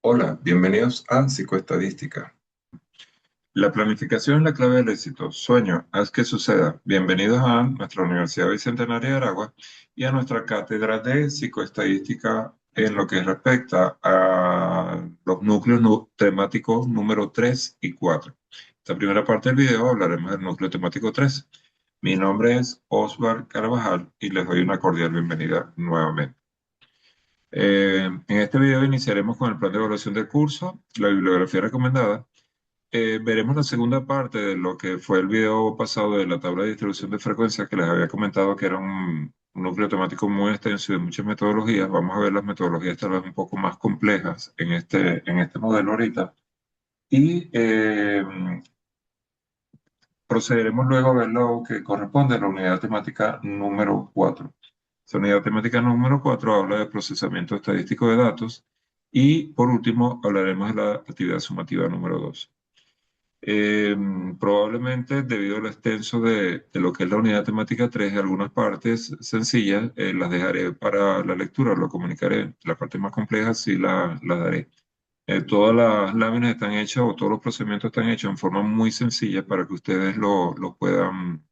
Hola, bienvenidos a Psicoestadística. La planificación es la clave del éxito. Sueño, haz que suceda. Bienvenidos a nuestra Universidad Bicentenaria de Aragua y a nuestra cátedra de Psicoestadística en lo que respecta a los núcleos temáticos número 3 y 4. Esta primera parte del video hablaremos del núcleo temático 3. Mi nombre es Osvar Carvajal y les doy una cordial bienvenida nuevamente. En este video iniciaremos con el plan de evaluación del curso, la bibliografía recomendada. Veremos la segunda parte de lo que fue el video pasado de la tabla de distribución de frecuencias que les había comentado que era un núcleo temático muy extenso y de muchas metodologías. Vamos a ver las metodologías tal vez un poco más complejas en este modelo ahorita. Y procederemos luego a ver lo que corresponde a la unidad temática número 4. Esa unidad temática número 4 habla de procesamiento estadístico de datos y por último hablaremos de la actividad sumativa número 2. Probablemente debido al extenso de lo que es la unidad temática 3, algunas partes sencillas las dejaré para la lectura, lo comunicaré. La parte más compleja sí la daré. Todas las láminas están hechas o todos los procedimientos están hechos en forma muy sencilla para que ustedes lo puedan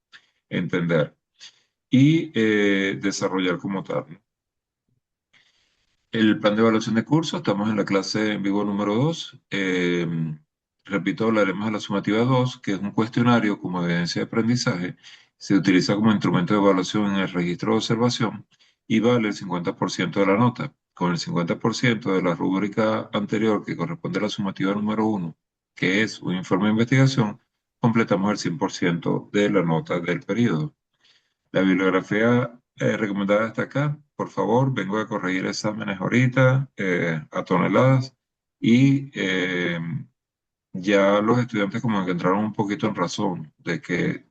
entender y desarrollar como tal. El plan de evaluación de curso, estamos en la clase en vivo número 2. Repito, hablaremos de la sumativa 2, que es un cuestionario como evidencia de aprendizaje. Se utiliza como instrumento de evaluación en el registro de observación y vale el 50% de la nota. Con el 50% de la rúbrica anterior que corresponde a la sumativa número 1, que es un informe de investigación, completamos el 100% de la nota del periodo. La bibliografía recomendada está acá. Por favor, vengo a corregir exámenes ahorita a toneladas y ya los estudiantes como que entraron un poquito en razón de que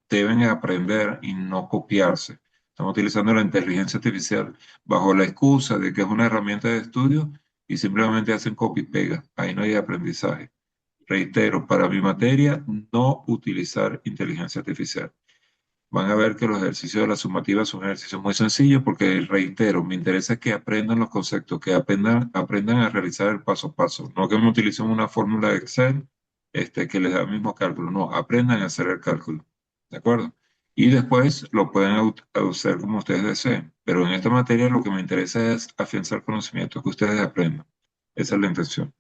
deben aprender y no copiarse. Estamos utilizando la inteligencia artificial bajo la excusa de que es una herramienta de estudio y simplemente hacen copy y pega. Ahí no hay aprendizaje. Reitero, para mi materia, no utilizar inteligencia artificial. Van a ver que los ejercicios de la sumativa son ejercicios muy sencillos porque, reitero, me interesa que aprendan los conceptos, que aprendan a realizar el paso a paso, no que me utilicen una fórmula de Excel que les da el mismo cálculo, no, aprendan a hacer el cálculo, ¿de acuerdo? Y después lo pueden hacer como ustedes deseen, pero en esta materia lo que me interesa es afianzar conocimiento, que ustedes aprendan. Esa es la intención.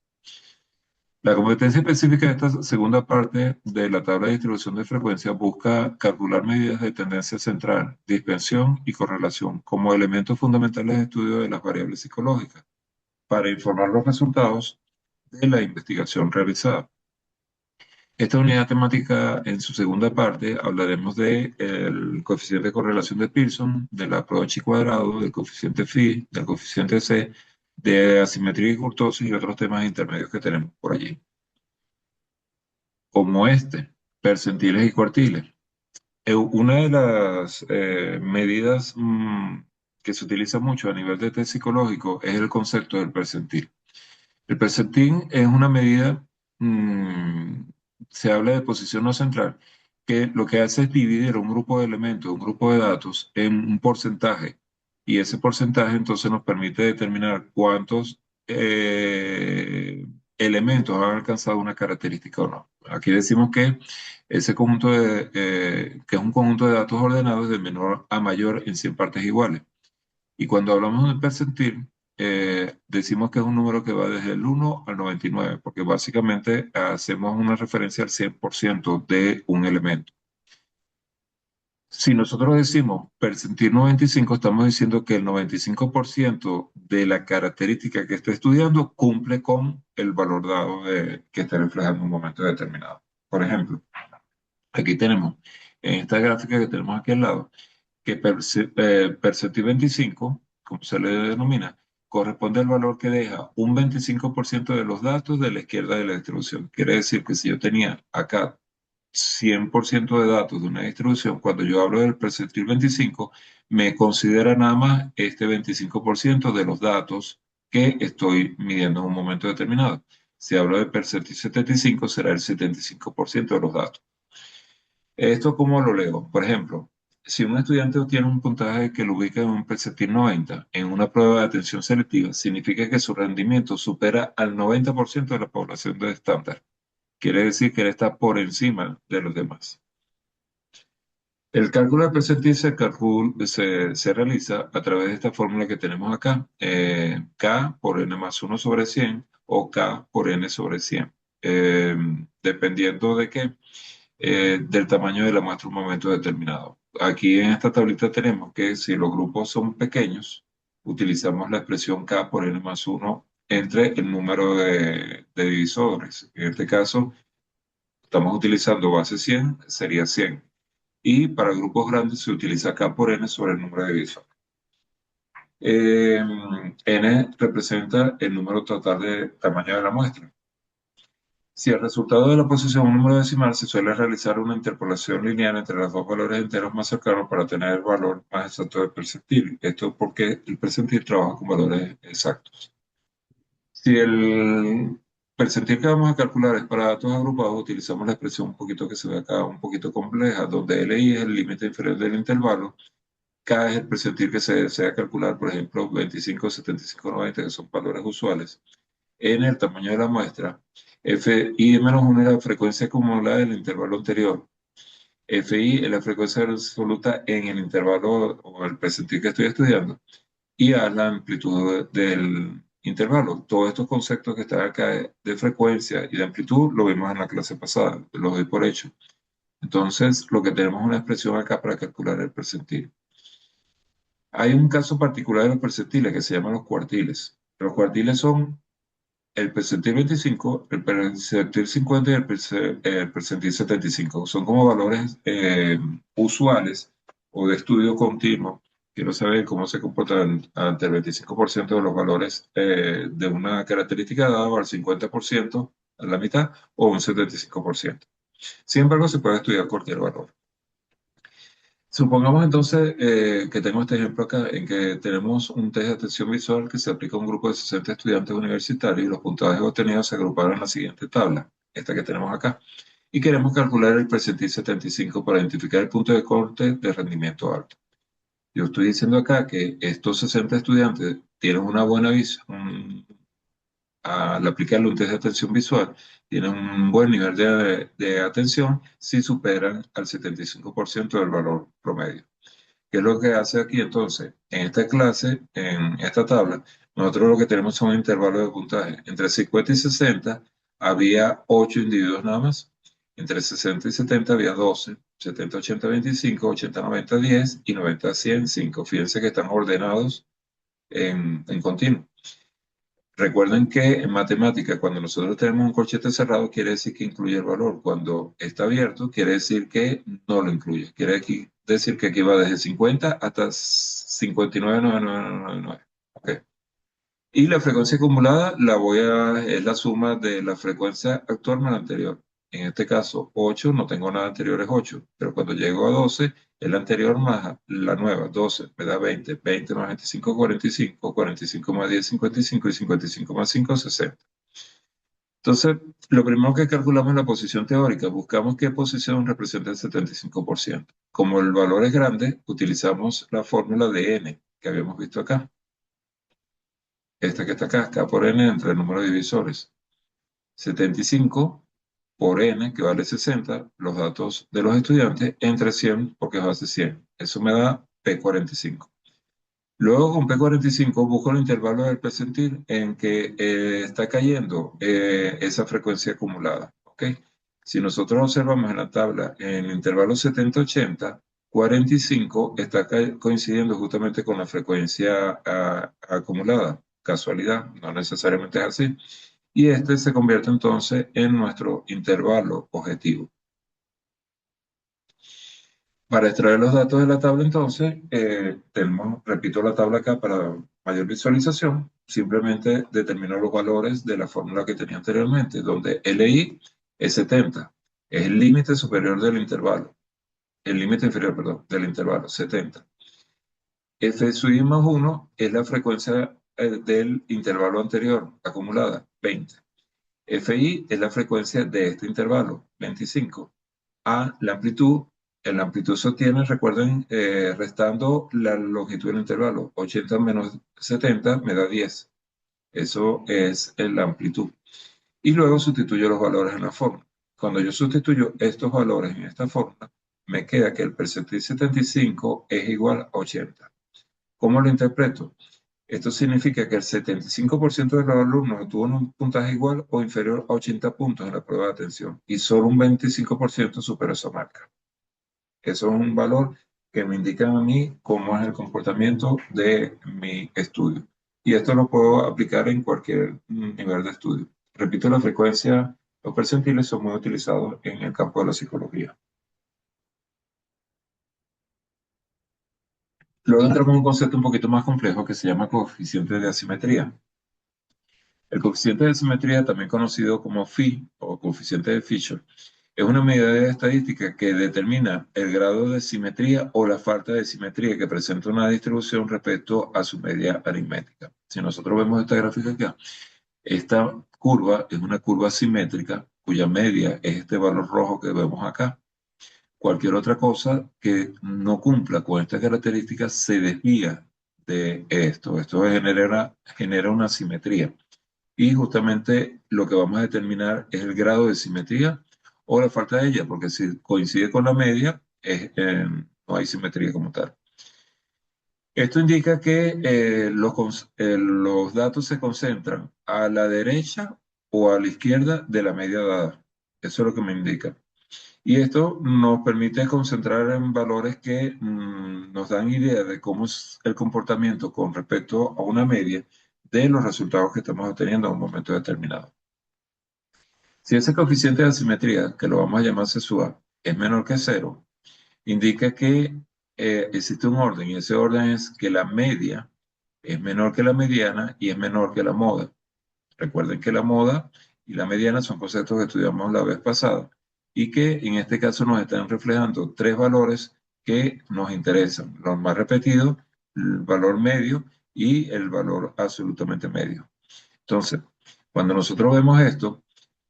La competencia específica de esta segunda parte de la tabla de distribución de frecuencia busca calcular medidas de tendencia central, dispersión y correlación como elementos fundamentales de estudio de las variables psicológicas para informar los resultados de la investigación realizada. Esta unidad temática, en su segunda parte, hablaremos del coeficiente de correlación de Pearson, de la prueba chi cuadrado, del coeficiente phi, del coeficiente C, de asimetría y kurtosis y otros temas intermedios que tenemos por allí, como percentiles y cuartiles. Una de las medidas que se utiliza mucho a nivel de test psicológico es el concepto del percentil. El percentil es una medida, mm, se habla de posición no central, que lo que hace es dividir un grupo de elementos, un grupo de datos, en un porcentaje. Y ese porcentaje entonces nos permite determinar cuántos elementos han alcanzado una característica o no. Aquí decimos que ese conjunto que es un conjunto de datos ordenados de menor a mayor en 100 partes iguales. Y cuando hablamos de percentil, decimos que es un número que va desde el 1 al 99, porque básicamente hacemos una referencia al 100% de un elemento. Si nosotros decimos percentil 95, estamos diciendo que el 95% de la característica que está estudiando cumple con el valor dado que está reflejado en un momento determinado. Por ejemplo, aquí tenemos, en esta gráfica que tenemos aquí al lado, que percentil 25, como se le denomina, corresponde al valor que deja un 25% de los datos de la izquierda de la distribución. Quiere decir que si yo tenía acá 100% de datos de una distribución, cuando yo hablo del percentil 25, me considera nada más este 25% de los datos que estoy midiendo en un momento determinado. Si hablo de percentil 75, será el 75% de los datos. ¿Esto cómo lo leo? Por ejemplo, si un estudiante obtiene un puntaje que lo ubica en un percentil 90 en una prueba de atención selectiva, significa que su rendimiento supera al 90% de la población de estándar. Quiere decir que él está por encima de los demás. El cálculo del percentil se realiza a través de esta fórmula que tenemos acá, K por N más 1 sobre 100 o K por N sobre 100, eh, dependiendo de qué, del tamaño de la muestra en un momento determinado. Aquí en esta tablita tenemos que si los grupos son pequeños, utilizamos la expresión K por N más 1 entre el número de divisores. En este caso, estamos utilizando base 100, sería 100. Y para grupos grandes se utiliza K por N sobre el número de divisores. N representa el número total de tamaño de la muestra. Si el resultado de la oposición a un número decimal, se suele realizar una interpolación lineal entre los dos valores enteros más cercanos para tener el valor más exacto del percentil. Esto porque el percentil trabaja con valores exactos. Si el percentil que vamos a calcular es para datos agrupados, utilizamos la expresión un poquito que se ve acá, un poquito compleja, donde LI es el límite inferior del intervalo, K es el percentil que se desea calcular, por ejemplo, 25, 75, 90, que son valores usuales. N el tamaño de la muestra. Fi menos 1 es la frecuencia acumulada del intervalo anterior. Fi es la frecuencia absoluta en el intervalo o el percentil que estoy estudiando. Y A es la amplitud del intervalo. Todos estos conceptos que están acá de frecuencia y de amplitud lo vimos en la clase pasada, lo doy por hecho. Entonces, lo que tenemos es una expresión acá para calcular el percentil. Hay un caso particular de los percentiles que se llaman los cuartiles. Los cuartiles son el percentil 25, el percentil 50 y el percentil 75. Son como valores usuales o de estudio continuo. Quiero saber cómo se comportan ante el 25% de los valores de una característica dada o al 50%, a la mitad, o un 75%. Sin embargo, se puede estudiar cualquier valor. Supongamos entonces que tengo este ejemplo acá en que tenemos un test de atención visual que se aplica a un grupo de 60 estudiantes universitarios y los puntajes obtenidos se agruparon en la siguiente tabla, esta que tenemos acá, y queremos calcular el percentil 75 para identificar el punto de corte de rendimiento alto. Yo estoy diciendo acá que estos 60 estudiantes tienen una buena visión, al aplicarle un test de atención visual, tienen un buen nivel de atención si superan al 75% del valor promedio. ¿Qué es lo que hace aquí entonces? En esta clase, en esta tabla, nosotros lo que tenemos son intervalos de puntaje. Entre 50 y 60 había 8 individuos nada más. Entre 60 y 70 había 12. 70, 80, 25, 80, 90, 10 y 90, 100, 5. Fíjense que están ordenados en continuo. Recuerden que en matemática, cuando nosotros tenemos un corchete cerrado, quiere decir que incluye el valor. Cuando está abierto, quiere decir que no lo incluye. Decir que aquí va desde 50 hasta 59,9999. ¿Ok? Y la frecuencia acumulada es la suma de la frecuencia actual más la anterior. En este caso, 8, no tengo nada anterior, es 8. Pero cuando llego a 12, es la anterior más la nueva, 12, me da 20. 20 más 25, 45. 45 más 10, 55. Y 55 más 5, 60. Entonces, lo primero que calculamos es la posición teórica. Buscamos qué posición representa el 75%. Como el valor es grande, utilizamos la fórmula de n que habíamos visto acá. Esta que está acá, K por N entre el número de divisores. 75 por N, que vale 60, los datos de los estudiantes, entre 100, porque es base 100. Eso me da P45. Luego con P45 busco el intervalo del percentil en que está cayendo esa frecuencia acumulada. ¿Ok? Si nosotros observamos en la tabla, en el intervalo 70-80, 45 está coincidiendo justamente con la frecuencia acumulada. Casualidad, no necesariamente es así. Y este se convierte entonces en nuestro intervalo objetivo. Para extraer los datos de la tabla, entonces, repito la tabla acá para mayor visualización, simplemente determino los valores de la fórmula que tenía anteriormente, donde LI es 70, es el límite superior del intervalo, el límite inferior, perdón, del intervalo, 70. Fi más 1 es la frecuencia del intervalo anterior, acumulada, 20. Fi es la frecuencia de este intervalo, 25. A, la amplitud, La amplitud se obtiene, recuerden, restando la longitud del intervalo. 80 menos 70 me da 10. Eso es la amplitud. Y luego sustituyo los valores en la fórmula. Cuando yo sustituyo estos valores en esta fórmula, me queda que el percentil 75 es igual a 80. ¿Cómo lo interpreto? Esto significa que el 75% de los alumnos obtuvo un puntaje igual o inferior a 80 puntos en la prueba de atención y solo un 25% superó esa marca. Eso es un valor que me indica a mí cómo es el comportamiento de mi estudio. Y esto lo puedo aplicar en cualquier nivel de estudio. Repito, la frecuencia, los percentiles son muy utilizados en el campo de la psicología. Luego entramos en un concepto un poquito más complejo que se llama coeficiente de asimetría. El coeficiente de asimetría, también conocido como phi o coeficiente de Fisher, es una medida de estadística que determina el grado de simetría o la falta de simetría que presenta una distribución respecto a su media aritmética. Si nosotros vemos esta gráfica acá, esta curva es una curva simétrica cuya media es este valor rojo que vemos acá. Cualquier otra cosa que no cumpla con estas características se desvía de esto. Esto genera una simetría. Y justamente lo que vamos a determinar es el grado de simetría o la falta de ella, porque si coincide con la media, no hay simetría como tal. Esto indica que los datos se concentran a la derecha o a la izquierda de la media dada. Eso es lo que me indica. Y esto nos permite concentrar en valores que nos dan idea de cómo es el comportamiento con respecto a una media de los resultados que estamos obteniendo en un momento determinado. Si ese coeficiente de asimetría, que lo vamos a llamar CSUA, es menor que cero, indica que existe un orden y ese orden es que la media es menor que la mediana y es menor que la moda. Recuerden que la moda y la mediana son conceptos que estudiamos la vez pasada y que en este caso nos están reflejando tres valores que nos interesan. Los más repetidos, el valor medio y el valor absolutamente medio. Entonces, cuando nosotros vemos esto,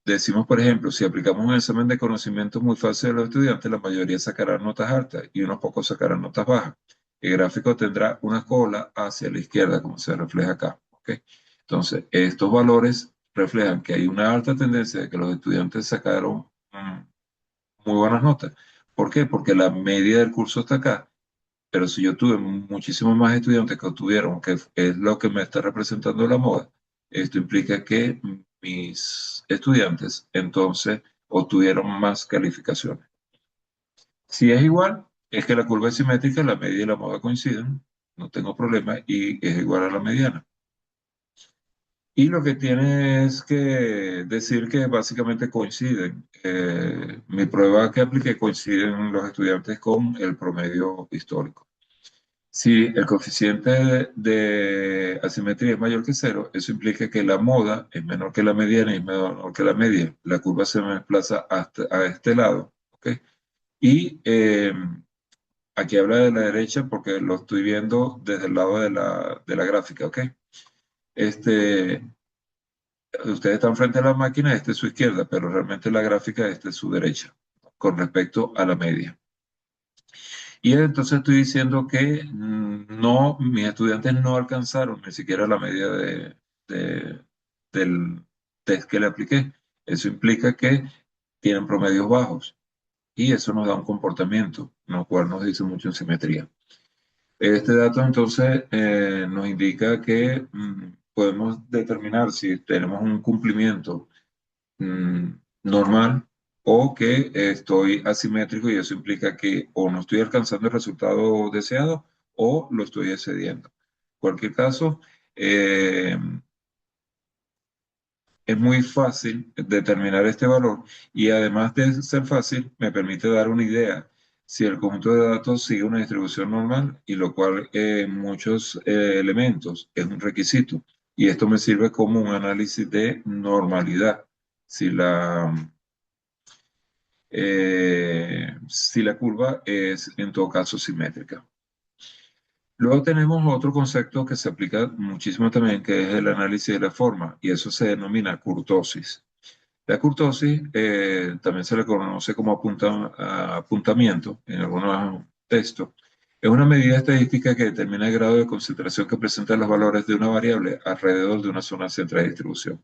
decimos, por ejemplo, si aplicamos un examen de conocimiento muy fácil a los estudiantes, la mayoría sacarán notas altas y unos pocos sacarán notas bajas. El gráfico tendrá una cola hacia la izquierda, como se refleja acá. ¿Ok? Entonces, estos valores reflejan que hay una alta tendencia de que los estudiantes sacaron muy buenas notas. ¿Por qué? Porque la media del curso está acá. Pero si yo tuve muchísimos más estudiantes que obtuvieron, que es lo que me está representando la moda, esto implica que mis estudiantes entonces obtuvieron más calificaciones. Si es igual, es que la curva es simétrica, la media y la moda coinciden, no tengo problema y es igual a la mediana. Y lo que tiene es que decir que básicamente coinciden. Mi prueba que apliqué coinciden los estudiantes con el promedio histórico. Si el coeficiente de asimetría es mayor que cero, eso implica que la moda es menor que la mediana y es menor que la media. La curva se me desplaza hasta a este lado. ¿Ok? Y aquí habla de la derecha porque lo estoy viendo desde el lado de la gráfica. ¿Ok? Este, ustedes están frente a la máquina, esta es su izquierda, pero realmente la gráfica esta es su derecha con respecto a la media. Y entonces estoy diciendo que no, mis estudiantes no alcanzaron ni siquiera la media de- del test que le apliqué. Eso implica que tienen promedios bajos y eso nos da un comportamiento, lo cual nos dice mucho en simetría. Este dato entonces nos indica que podemos determinar si tenemos un cumplimiento normal o que estoy asimétrico y eso implica que o no estoy alcanzando el resultado deseado o lo estoy excediendo. En cualquier caso, eh, es muy fácil determinar este valor y además de ser fácil, me permite dar una idea si el conjunto de datos sigue una distribución normal y lo cual en muchos elementos es un requisito. Y esto me sirve como un análisis de normalidad. Si si la curva es en todo caso simétrica. Luego tenemos otro concepto que se aplica muchísimo también, que es el análisis de la forma, y eso se denomina kurtosis. La kurtosis también se le conoce como apuntamiento en algunos textos. Es una medida estadística que determina el grado de concentración que presentan los valores de una variable alrededor de una zona central de distribución.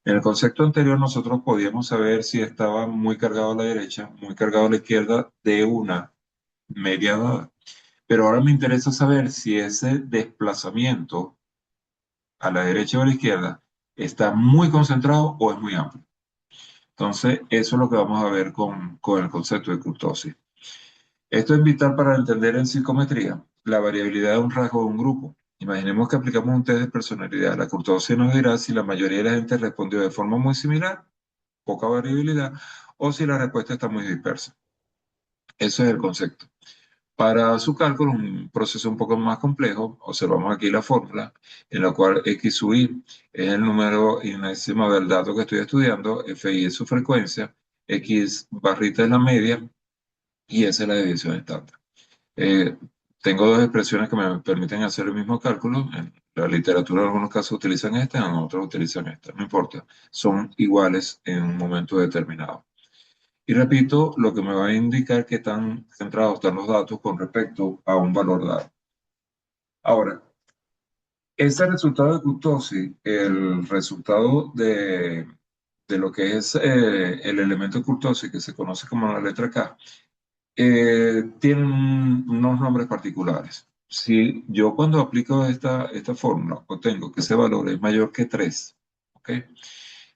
En el concepto anterior nosotros podíamos saber si estaba muy cargado a la derecha, muy cargado a la izquierda de una media dada. Pero ahora me interesa saber si ese desplazamiento a la derecha o a la izquierda está muy concentrado o es muy amplio. Entonces, eso es lo que vamos a ver con el concepto de kurtosis. Esto es vital para entender en psicometría la variabilidad de un rasgo de un grupo. Imaginemos que aplicamos un test de personalidad. La kurtosis nos dirá si la mayoría de la gente respondió de forma muy similar, poca variabilidad, o si la respuesta está muy dispersa. Eso es el concepto. Para su cálculo, un proceso un poco más complejo, observamos aquí la fórmula en la cual X sub I es el número enésimo del dato que estoy estudiando, FI es su frecuencia, X barrita es la media y esa es la desviación estándar. Eh, Tengo dos expresiones que me permiten hacer el mismo cálculo. En la literatura en algunos casos utilizan esta, en otros utilizan esta. No importa, son iguales en un momento determinado. Y repito, lo que me va a indicar qué tan centrados están los datos con respecto a un valor dado. Ahora, ese resultado de kurtosis, el resultado de lo que es el elemento de kurtosis, que se conoce como la letra K, tienen unos nombres particulares. Si yo cuando aplico esta fórmula obtengo que ese valor es mayor que 3, ¿ok?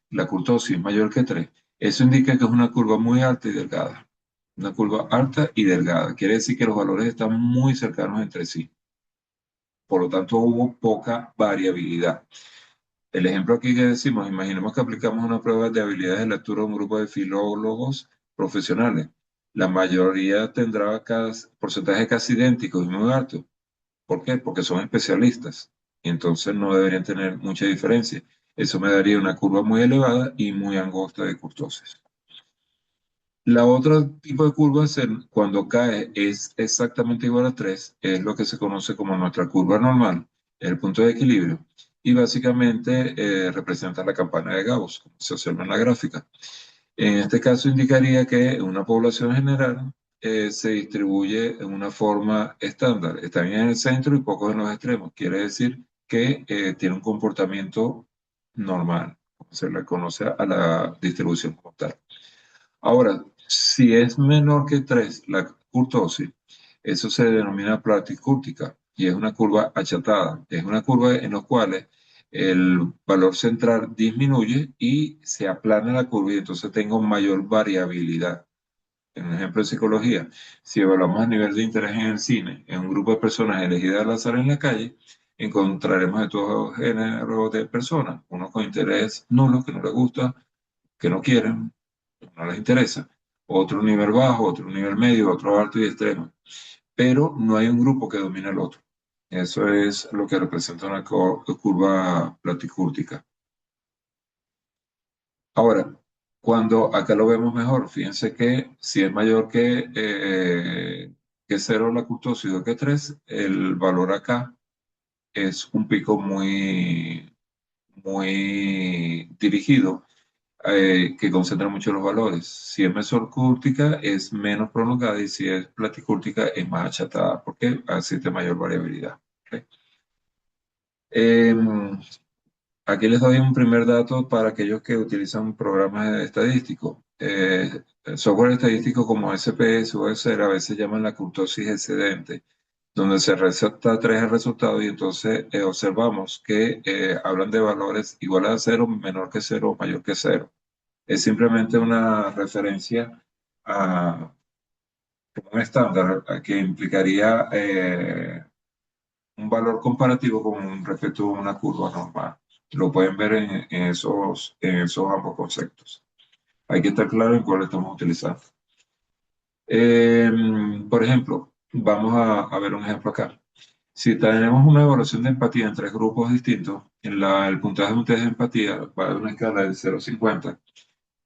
La kurtosis es mayor que 3, eso indica que es una curva muy alta y delgada. Una curva alta y delgada. Quiere decir que los valores están muy cercanos entre sí. Por lo tanto, hubo poca variabilidad. El ejemplo aquí que decimos, imaginemos que aplicamos una prueba de habilidades de lectura a un grupo de filólogos profesionales. La mayoría tendrá porcentajes casi idénticos y muy altos. ¿Por qué? Porque son especialistas. Y entonces no deberían tener mucha diferencia. Eso me daría una curva muy elevada y muy angosta de kurtosis. La otra tipo de curva, cuando cae es exactamente igual a 3, es lo que se conoce como nuestra curva normal, el punto de equilibrio, y básicamente representa la campana de Gauss, como se observa en la gráfica. En este caso indicaría que una población general se distribuye en una forma estándar, están en el centro y pocos en los extremos, quiere decir que tiene un comportamiento normal, como se le conoce a la distribución como tal. Ahora, si es menor que 3 la kurtosis, eso se denomina platicúrtica y es una curva achatada. Es una curva en la cual el valor central disminuye y se aplana la curva y entonces tengo mayor variabilidad. En un ejemplo de psicología, si evaluamos a nivel de interés en el cine, en un grupo de personas elegidas al azar en la calle, encontraremos de todo género de personas, unos con interés nulo, que no les gusta, que no quieren, no les interesa. Otro nivel bajo, otro nivel medio, otro alto y extremo. Pero no hay un grupo que domine el otro. Eso es lo que representa una curva platicúrtica. Ahora, cuando acá lo vemos mejor, fíjense que si es mayor que 0 la kurtosis o que 3, el valor acá es un pico muy dirigido que concentra mucho los valores. Si es mesocúrtica es menos prolongada y si es platicúrtica es más achatada porque existe mayor variabilidad. ¿Ok? Em, Aquí les doy un primer dato para aquellos que utilizan programas estadísticos. El software estadístico como SPS o Excel a veces llaman la kurtosis excedente, donde se resalta 3 el resultado y entonces observamos que hablan de valores iguales a 0, menor que 0, mayor que 0. Es simplemente una referencia a un estándar que implicaría un valor comparativo con respecto a una curva normal. Lo pueden ver en esos ambos conceptos. Hay que estar claro en cuál estamos utilizando. Eh, por ejemplo, vamos a ver un ejemplo acá. Si tenemos una evaluación de empatía en tres grupos distintos, el puntaje de un test de empatía va de una escala de 0 a 50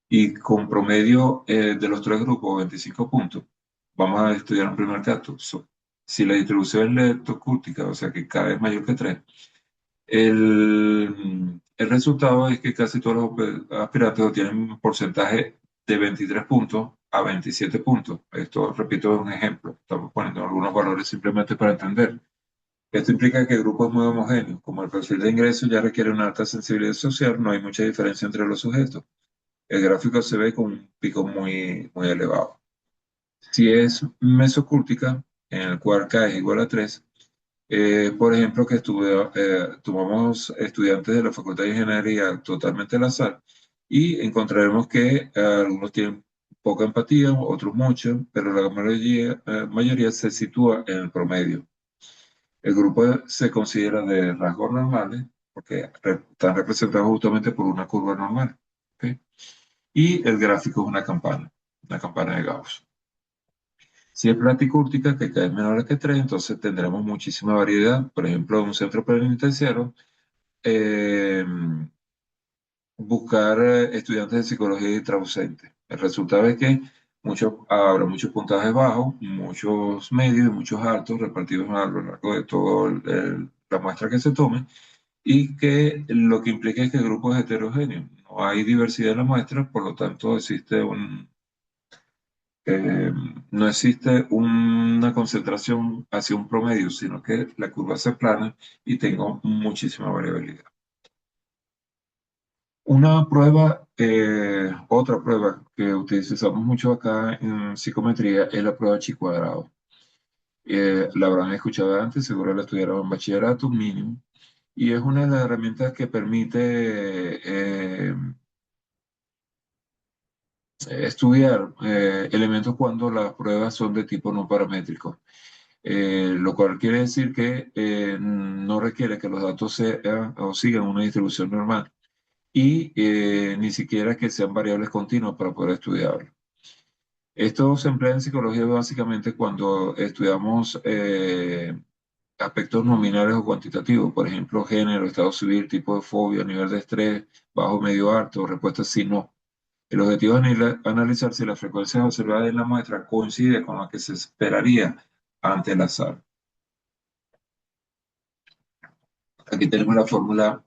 y con promedio de los tres grupos, 25 puntos, vamos a estudiar un primer caso. Si la distribución es leptocúrtica, o sea que cada vez mayor que 3, El resultado es que casi todos los aspirantes obtienen un porcentaje de 23 puntos a 27 puntos. Esto, repito, es un ejemplo. Estamos poniendo algunos valores simplemente para entender. Esto implica que grupos muy homogéneos, como el perfil de ingreso, ya requiere una alta sensibilidad social, no hay mucha diferencia entre los sujetos. El gráfico se ve con un pico muy elevado. Si es mesocúrtica, en el cual K es igual a 3, por ejemplo, que tomamos estudiantes de la Facultad de Ingeniería totalmente al azar y encontraremos que algunos tienen poca empatía, otros mucha, pero la mayoría se sitúa en el promedio. El grupo se considera de rasgos normales porque están representados justamente por una curva normal. ¿Ok? Y el gráfico es una campana de Gauss. Si es platicúrtica, que K es menor a que 3, entonces tendremos muchísima variedad. Por ejemplo, en un centro penitenciario, eh, buscar estudiantes de psicología y traducente. El resultado es que habrá muchos puntajes bajos, muchos medios y muchos altos repartidos a lo largo de toda la muestra que se tome, y que lo que implica es que el grupo es heterogéneo. No hay diversidad en la muestra, por lo tanto eh, no existe una concentración hacia un promedio, sino que la curva se plana y tengo muchísima variabilidad. Otra prueba que utilizamos mucho acá en psicometría es la prueba chi cuadrado. La habrán escuchado antes, seguro la estudiaron en bachillerato mínimo, y es una de las herramientas que permite estudiar elementos cuando las pruebas son de tipo no paramétrico. Lo cual quiere decir que no requiere que los datos sean o sigan una distribución normal y ni siquiera que sean variables continuas para poder estudiarlo. Esto se emplea en psicología básicamente cuando estudiamos aspectos nominales o cuantitativos, por ejemplo, género, estado civil, tipo de fobia, nivel de estrés, bajo, medio, alto, respuesta sí, no. El objetivo es analizar si la frecuencia observada en la muestra coincide con la que se esperaría ante el azar. Aquí tenemos la fórmula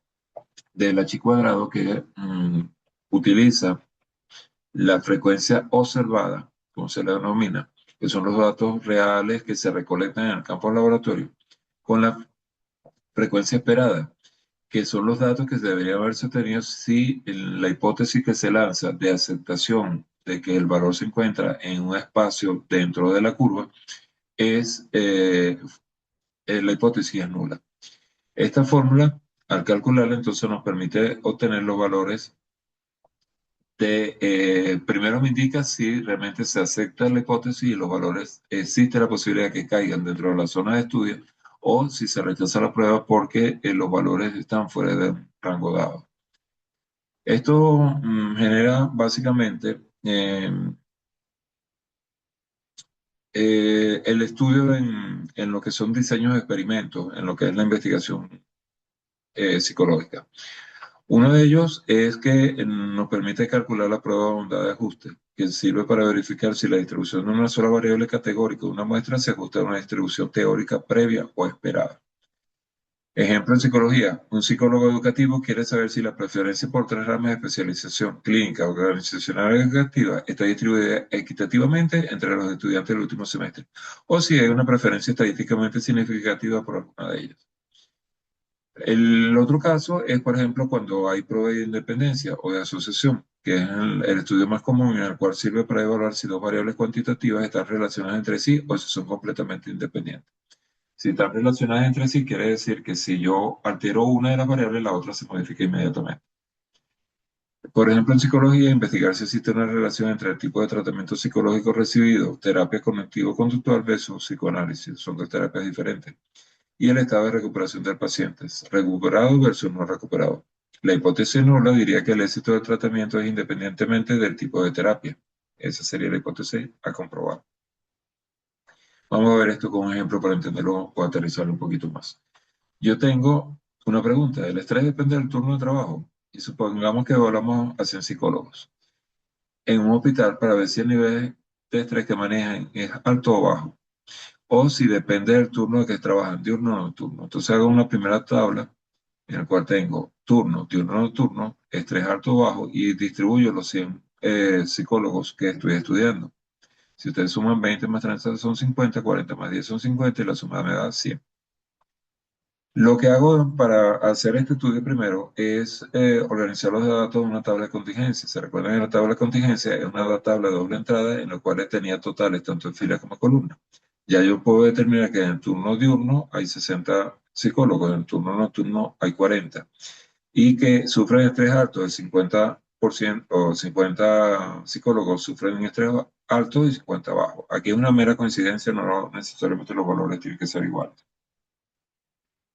del H cuadrado que utiliza la frecuencia observada, como se le denomina, que son los datos reales que se recolectan en el campo laboratorio, con la frecuencia esperada, que son los datos que deberían haberse obtenido si la hipótesis que se lanza de aceptación de que el valor se encuentra en un espacio dentro de la curva la hipótesis es nula. Esta fórmula, al calcularla, entonces nos permite obtener los valores primero me indica si realmente se acepta la hipótesis y los valores, existe la posibilidad de que caigan dentro de la zona de estudio o si se rechaza la prueba porque los valores están fuera del rango dado. Esto genera básicamente el estudio en lo que son diseños de experimentos, en lo que es la investigación psicológica. Uno de ellos es que nos permite calcular la prueba de bondad de ajuste, que sirve para verificar si la distribución de una sola variable categórica de una muestra se ajusta a una distribución teórica previa o esperada. Ejemplo en psicología, un psicólogo educativo quiere saber si la preferencia por tres ramas de especialización clínica, organizacional y educativa está distribuida equitativamente entre los estudiantes del último semestre, o si hay una preferencia estadísticamente significativa por alguna de ellas. El otro caso es, por ejemplo, cuando hay prueba de independencia o de asociación, que es el estudio más común en el cual sirve para evaluar si dos variables cuantitativas están relacionadas entre sí o si son completamente independientes. Si están relacionadas entre sí, quiere decir que si yo altero una de las variables, la otra se modifica inmediatamente. Por ejemplo, en psicología, investigar si existe una relación entre el tipo de tratamiento psicológico recibido, terapia cognitivo-conductual versus psicoanálisis. Son dos terapias diferentes y el estado de recuperación del paciente, recuperado versus no recuperado. La hipótesis nula diría que el éxito del tratamiento es independientemente del tipo de terapia. Esa sería la hipótesis a comprobar. Vamos a ver esto con un ejemplo para entenderlo o aterrizarlo un poquito más. Yo tengo una pregunta. ¿El estrés depende del turno de trabajo? Y supongamos que hablamos hacia psicólogos. En un hospital para ver si el nivel de estrés que manejan es alto o bajo. O si depende del turno de que trabajan, diurno o nocturno. Entonces hago una primera tabla en el cual tengo turno, diurno, nocturno, estrés alto o bajo y distribuyo los 100 psicólogos que estoy estudiando. Si ustedes suman 20 más 30 son 50, 40 más 10 son 50 y la suma me da 100. Lo que hago para hacer este estudio primero es organizar los datos en una tabla de contingencia. ¿Se recuerdan que la tabla de contingencia es una tabla de doble entrada en la cual tenía totales tanto en fila como en columna? Ya yo puedo determinar que en el turno diurno hay 60 psicólogos, en el turno nocturno hay 40 y que sufren estrés alto, el 50% o 50 psicólogos sufren estrés alto y 50 bajo. Aquí es una mera coincidencia, no necesariamente los valores tienen que ser iguales.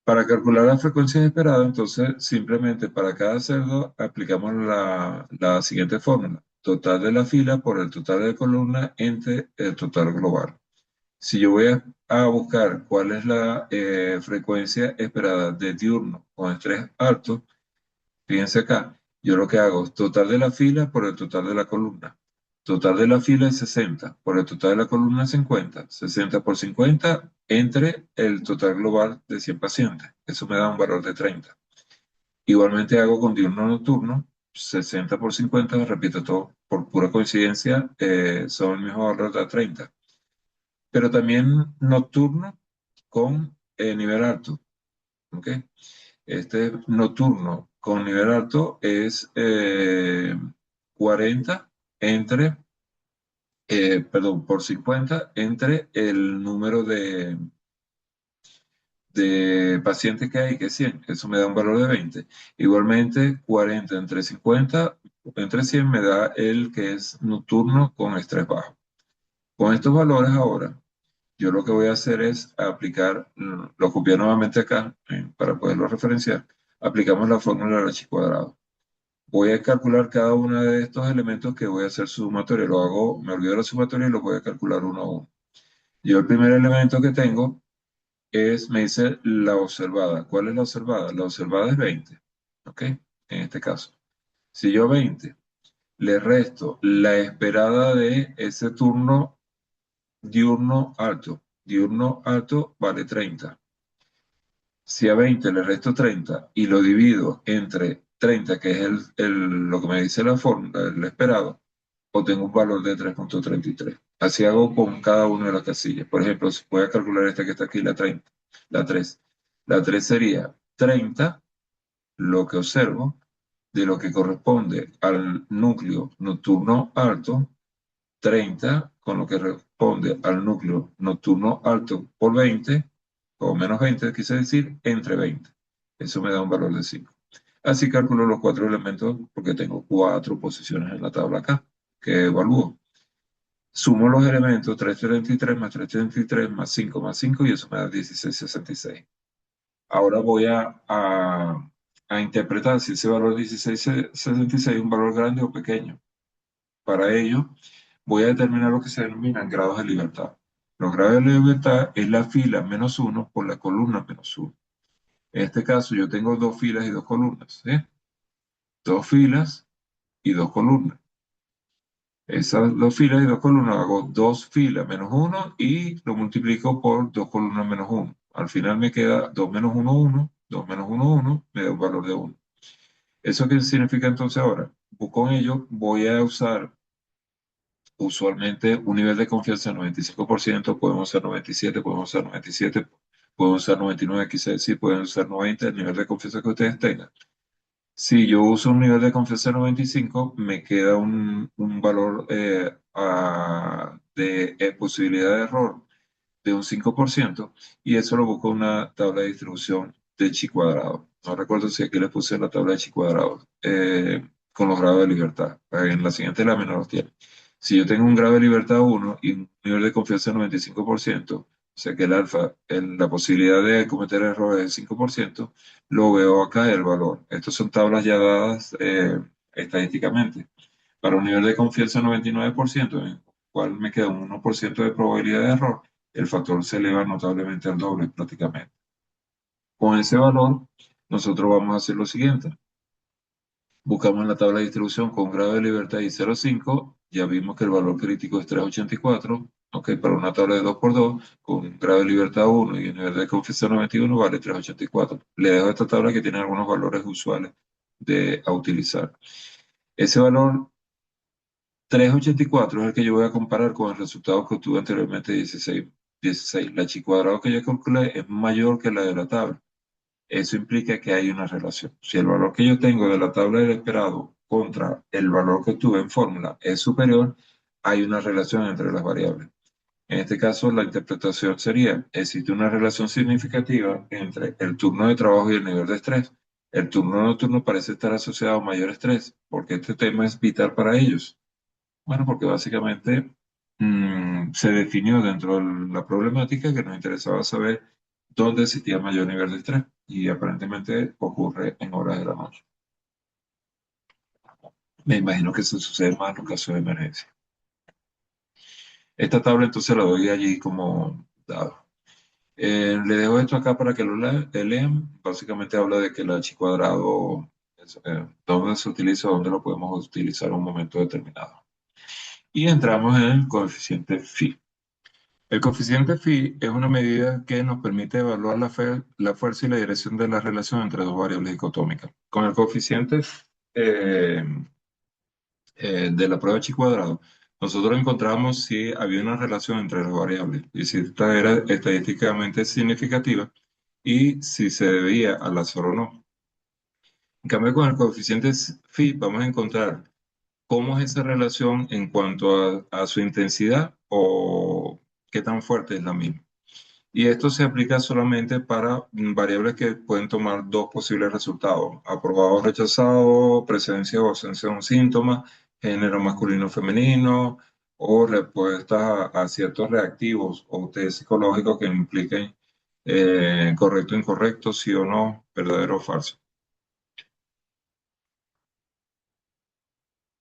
Para calcular la frecuencia esperada, entonces simplemente para cada cerdo aplicamos la siguiente fórmula. Total de la fila por el total de columna entre el total global. Si yo voy a buscar cuál es la frecuencia esperada de diurno con estrés alto, fíjense acá, yo lo que hago es total de la fila por el total de la columna. Total de la fila es 60, por el total de la columna es 50. 60 por 50 entre el total global de 100 pacientes. Eso me da un valor de 30. Igualmente hago con diurno nocturno, 60 por 50, repito todo, por pura coincidencia, son el mismo valor de 30. Pero también nocturno con nivel alto. ¿Ok? Este nocturno con nivel alto es 40 entre, perdón, por 50 entre el número de pacientes que hay, que es 100. Eso me da un valor de 20. Igualmente, 40 entre 50, entre 100 me da el que es nocturno con estrés bajo. Con estos valores ahora, yo lo que voy a hacer es aplicar, lo copié nuevamente acá para poderlo referenciar, aplicamos la fórmula de H cuadrado. Voy a calcular cada uno de estos elementos que voy a hacer sumatoria. Lo hago, me olvido de la sumatoria y lo voy a calcular uno a uno. Yo el primer elemento que tengo es, me dice la observada. ¿Cuál es la observada? La observada es 20. ¿Ok? En este caso. Si yo 20 le resto la esperada de ese turno diurno alto. Diurno alto vale 30. Si a 20 le resto 30 y lo divido entre 30, que es lo que me dice la fórmula, el esperado, obtengo un valor de 3,33. Así hago con cada una de las casillas. Por ejemplo, si voy a calcular esta que está aquí, la 30, la 3. La 3 sería 30, lo que observo, de lo que corresponde al núcleo nocturno alto, 30 con lo que responde al núcleo nocturno alto por 20, o menos 20, quise decir, entre 20. Eso me da un valor de 5. Así calculo los cuatro elementos porque tengo cuatro posiciones en la tabla acá que evalúo. Sumo los elementos 333 más 333 más 5 más 5 y eso me da 1666. Ahora voy a interpretar si ese valor 1666 es un valor grande o pequeño. Para ello, voy a determinar lo que se denominan grados de libertad. Los grados de libertad es la fila menos 1 por la columna menos 1. En este caso, yo tengo dos filas y dos columnas. Dos filas y dos columnas. Esas dos filas y dos columnas, hago dos filas menos 1 y lo multiplico por dos columnas menos 1. Al final me queda 2 menos 1, 1, 2 menos 1, 1, me da un valor de 1. ¿Eso qué significa entonces ahora? Con ello voy a usar usualmente un nivel de confianza de 95%, podemos usar 97, podemos usar 97, podemos usar 99, quise decir, pueden usar 90, el nivel de confianza que ustedes tengan. Si yo uso un nivel de confianza de 95, me queda un valor de posibilidad de error de un 5% y eso lo busco en una tabla de distribución de chi cuadrado. No recuerdo si aquí les puse la tabla de chi cuadrado con los grados de libertad. En la siguiente lámina los tiene. Si yo tengo un grado de libertad 1 y un nivel de confianza de 95%, o sea que el alfa, la posibilidad de cometer errores es 5%, lo veo acá el valor. Estas son tablas ya dadas estadísticamente. Para un nivel de confianza de 99%, en el cual me queda un 1% de probabilidad de error, el factor se eleva notablemente al doble prácticamente. Con ese valor, nosotros vamos a hacer lo siguiente. Buscamos la tabla de distribución con grado de libertad y 0,5. Ya vimos que el valor crítico es 3,84. Ok, para una tabla de 2 por 2 con un grado de libertad 1 y un nivel de confianza 91 vale 3,84. Le dejo esta tabla que tiene algunos valores usuales a utilizar. Ese valor 3,84 es el que yo voy a comparar con el resultado que obtuve anteriormente, 16. La chi cuadrado que yo calculé es mayor que la de la tabla. Eso implica que hay una relación. Si el valor que yo tengo de la tabla del esperado contra el valor que tuve en fórmula es superior, hay una relación entre las variables. En este caso, la interpretación sería, existe una relación significativa entre el turno de trabajo y el nivel de estrés. El turno nocturno parece estar asociado a mayor estrés, porque este tema es vital para ellos. Bueno, porque básicamente se definió dentro de la problemática que nos interesaba saber dónde existía mayor nivel de estrés y aparentemente ocurre en horas de la noche. Me imagino que eso sucede más en los casos de emergencia. Esta tabla entonces la doy allí como dado. Le dejo esto acá para que lo lean. Básicamente habla de que el h cuadrado, dónde se utiliza, dónde lo podemos utilizar en un momento determinado. Y entramos en el coeficiente phi. El coeficiente phi es una medida que nos permite evaluar la fuerza y la dirección de la relación entre dos variables dicotómicas. Con el coeficiente eh, de la prueba chi cuadrado, nosotros encontramos si había una relación entre las variables y si esta era estadísticamente significativa y si se debía al azar o no. En cambio, con el coeficiente phi vamos a encontrar cómo es esa relación en cuanto a su intensidad o qué tan fuerte es la misma. Y esto se aplica solamente para variables que pueden tomar dos posibles resultados: aprobado o rechazado, presencia o ausencia de un síntoma, género masculino o femenino, o respuesta a ciertos reactivos o test psicológicos que impliquen correcto o incorrecto, sí o no, verdadero o falso.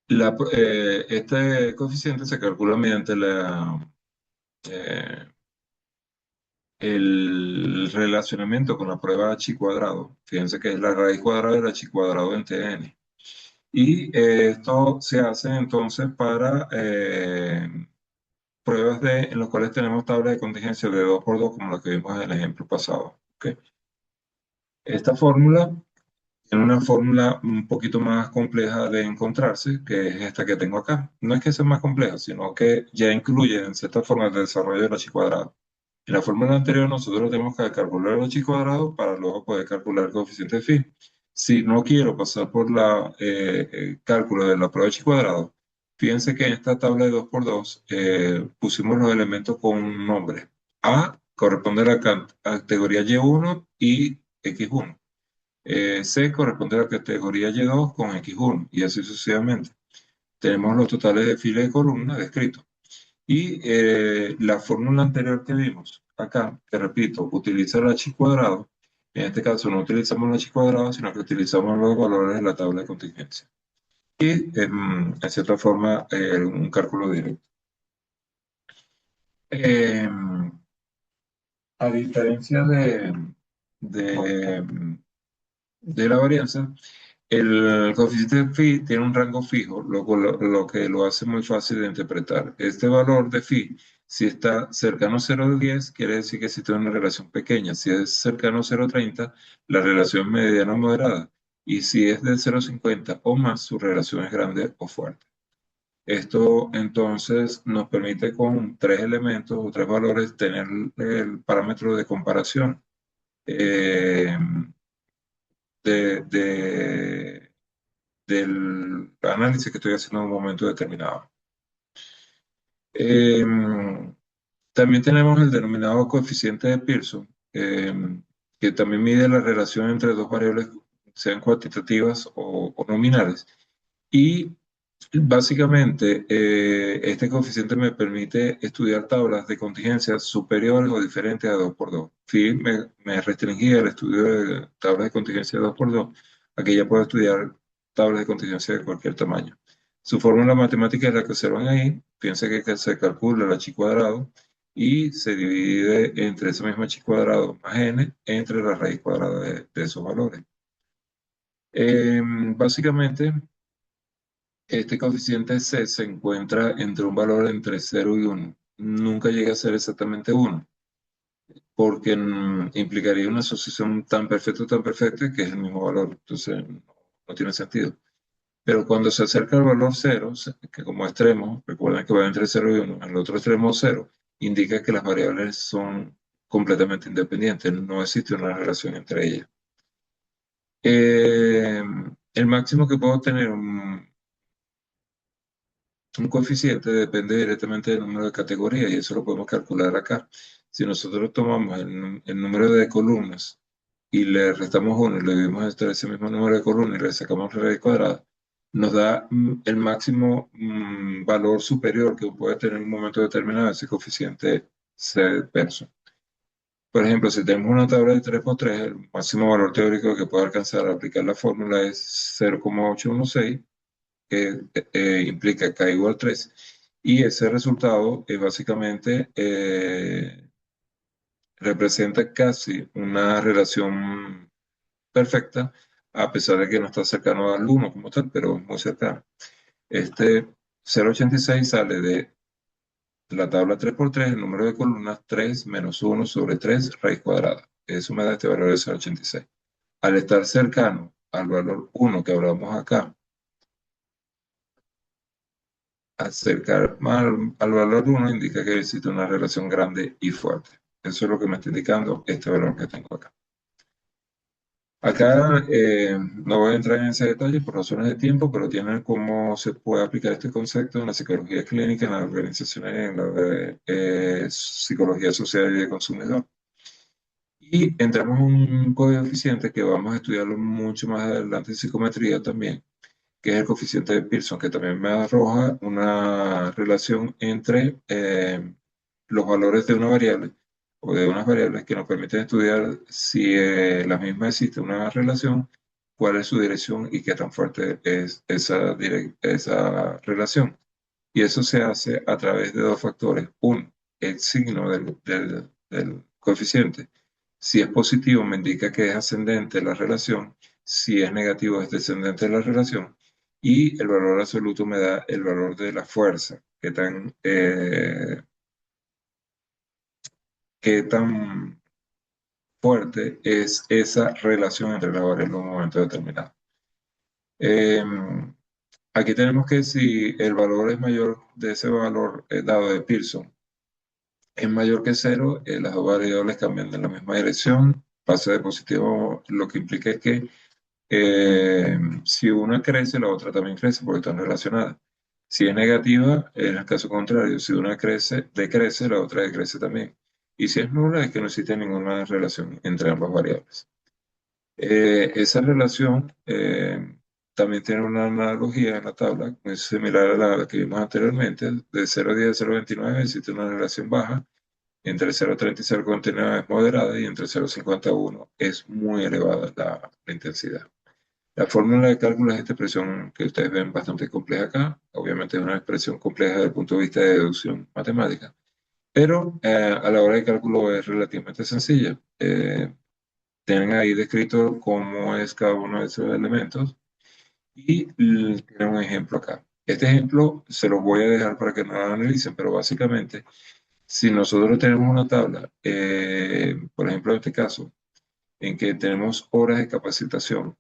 Este coeficiente se calcula mediante eh, el relacionamiento con la prueba chi cuadrado. Fíjense que es la raíz cuadrada de la chi cuadrado en Tn. Y esto se hace entonces para pruebas en las cuales tenemos tablas de contingencia de 2 por 2 como la que vimos en el ejemplo pasado. ¿Ok? Esta fórmula tiene una fórmula un poquito más compleja de encontrarse, que es esta que tengo acá. No es que sea más compleja, sino que ya incluye en cierta forma el desarrollo de la chi cuadrado. En la fórmula anterior nosotros tenemos que calcular el chi cuadrado para luego poder calcular el coeficiente de phi. Si no quiero pasar por la cálculo de la prueba de chi cuadrado, fíjense que en esta tabla de 2 por 2 pusimos los elementos con un nombre. A corresponde a la categoría Y1 y X1. C corresponde a la categoría Y2 con X1 y así sucesivamente. Tenemos los totales de fila y columna descritos. Y la fórmula anterior que vimos acá, te repito, utiliza el h cuadrado. En este caso no utilizamos el h cuadrado, sino que utilizamos los valores de la tabla de contingencia. Y en cierta forma, un cálculo directo. Eh, a diferencia de, de la varianza, el coeficiente de phi tiene un rango fijo, lo que lo hace muy fácil de interpretar. Este valor de phi, si está cercano a 0,10, quiere decir que existe una relación pequeña. Si es cercano a 0,30, la relación es mediana o moderada. Y si es de 0,50 o más, su relación es grande o fuerte. Esto entonces nos permite con tres elementos o tres valores tener el parámetro de comparación eh, de del análisis que estoy haciendo en un momento determinado. Eh, También tenemos el denominado coeficiente de Pearson, que también mide la relación entre dos variables, sean cuantitativas o nominales. Y básicamente, este coeficiente me permite estudiar tablas de contingencia superiores o diferentes a 2 por 2. Sí, me restringía el estudio de tablas de contingencia de 2 por 2, aquí ya puedo estudiar tablas de contingencia de cualquier tamaño. Su fórmula matemática es la que observan ahí. Piensa que se calcula la chi cuadrado y se divide entre esa misma chi cuadrado más n entre la raíz cuadrada de esos valores. Básicamente, este coeficiente C se encuentra entre un valor entre 0 y 1. nunca llega a ser exactamente 1, porque implicaría una asociación tan perfecta que es el mismo valor. Entonces, no tiene sentido. Pero cuando se acerca al valor 0, que como extremo, recuerden que va entre 0 y 1, el otro extremo 0, indica que las variables son completamente independientes, no existe una relación entre ellas. Eh, el máximo que puedo tener un coeficiente depende directamente del número de categorías y eso lo podemos calcular acá. Si nosotros tomamos el número de columnas y le restamos 1 y le dividimos entre ese mismo número de columnas y le sacamos la raíz cuadrada, nos da el máximo valor superior que puede tener en un momento determinado ese coeficiente C verso. Por ejemplo, si tenemos una tabla de 3 por 3, el máximo valor teórico que puede alcanzar al aplicar la fórmula es 0,816, que implica k igual 3. Y ese resultado es básicamente representa casi una relación perfecta, a pesar de que no está cercano al 1 como tal, pero es muy cercano. Este 0,86 sale de la tabla 3 por 3, el número de columnas 3 menos 1 sobre 3 raíz cuadrada. Eso me da este valor de 0,86. Al estar cercano al valor 1 que hablamos acá, acercar al valor 1 indica que existe una relación grande y fuerte. Eso es lo que me está indicando este valor que tengo acá. Acá no voy a entrar en ese detalle por razones de tiempo, pero tienen cómo se puede aplicar este concepto en la psicología clínica, en las organizaciones, en la de, psicología social y de consumidor. Y entramos en un coeficiente que vamos a estudiarlo mucho más adelante en psicometría también, que es el coeficiente de Pearson, que también me arroja una relación entre los valores de una variable o de unas variables que nos permiten estudiar si la misma existe una relación, cuál es su dirección y qué tan fuerte es esa relación. Y eso se hace a través de dos factores. Uno, el signo del coeficiente. Si es positivo, me indica que es ascendente la relación. Si es negativo, es descendente la relación. Y el valor absoluto me da el valor de la fuerza. Qué tan fuerte es esa relación entre las variables en un momento determinado. Eh, Aquí tenemos que si el valor es mayor de ese valor dado de Pearson, es mayor que 0, las dos variables cambian en la misma dirección, pasa de positivo, lo que implica es que si una crece, la otra también crece porque están relacionadas. Si es negativa, en el caso contrario, si una decrece, la otra decrece también. Y si es nula, es que no existe ninguna relación entre ambas variables. Esa relación también tiene una analogía en la tabla, muy similar a la que vimos anteriormente. De 0,10 a 0,29 existe una relación baja, entre 0,30 y 0,49 es moderada y entre 0,51 es muy elevada la intensidad. La fórmula de cálculo es esta expresión que ustedes ven bastante compleja acá. Obviamente es una expresión compleja desde el punto de vista de deducción matemática, pero a la hora de cálculo es relativamente sencilla. Tienen ahí descrito cómo es cada uno de esos elementos y tienen un ejemplo acá. Este ejemplo se los voy a dejar para que no lo analicen, pero básicamente, si nosotros tenemos una tabla, por ejemplo en este caso, en que tenemos horas de capacitación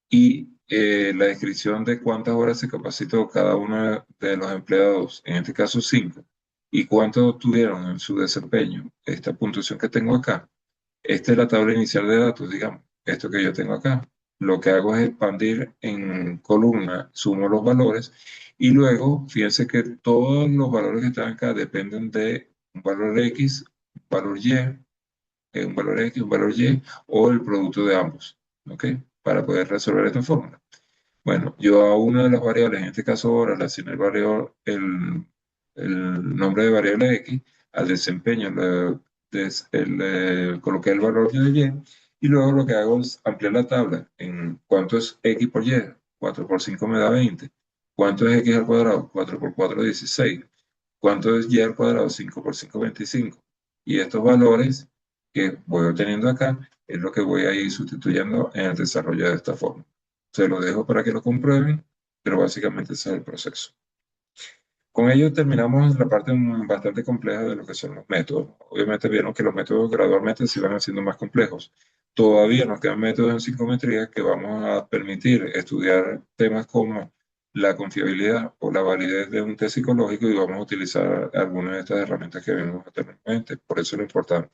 y la descripción de cuántas horas se capacitó cada uno de los empleados, en este caso 5, y cuánto tuvieron en su desempeño, esta puntuación que tengo acá. Esta es la tabla inicial de datos, digamos, esto que yo tengo acá. Lo que hago es expandir en columna, sumo los valores y luego, fíjense que todos los valores que están acá dependen de un valor X, un valor Y, un valor X, un valor Y o el producto de ambos, ¿ok? Para poder resolver esta fórmula. Bueno, yo a una de las variables, en este caso ahora le asigné el nombre de variable X, al desempeño coloqué el valor de Y, y luego lo que hago es ampliar la tabla en cuánto es X por Y, 4 por 5 me da 20, cuánto es X al cuadrado, 4 por 4 16, cuánto es Y al cuadrado, 5 por 5 25, y estos valores que voy obteniendo acá es lo que voy a ir sustituyendo en el desarrollo de esta forma. Se lo dejo para que lo comprueben, pero básicamente ese es el proceso. Con ello terminamos la parte bastante compleja de lo que son los métodos. Obviamente vieron que los métodos gradualmente se van haciendo más complejos. Todavía nos quedan métodos en psicometría que vamos a permitir estudiar temas como la confiabilidad o la validez de un test psicológico y vamos a utilizar algunas de estas herramientas que vimos anteriormente. Por eso es lo importante.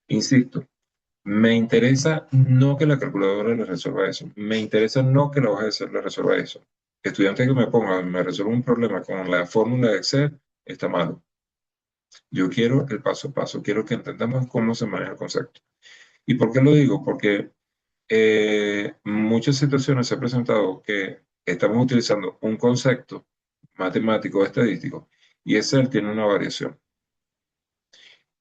Insisto, me interesa no que la calculadora le resuelva eso. Me interesa no que la hoja de Excel le resuelva eso. Estudiante que me ponga, me resuelva un problema con la fórmula de Excel, está malo. Yo quiero el paso a paso, quiero que entendamos cómo se maneja el concepto. ¿Y por qué lo digo? Porque muchas situaciones se ha presentado que estamos utilizando un concepto matemático o estadístico y Excel tiene una variación.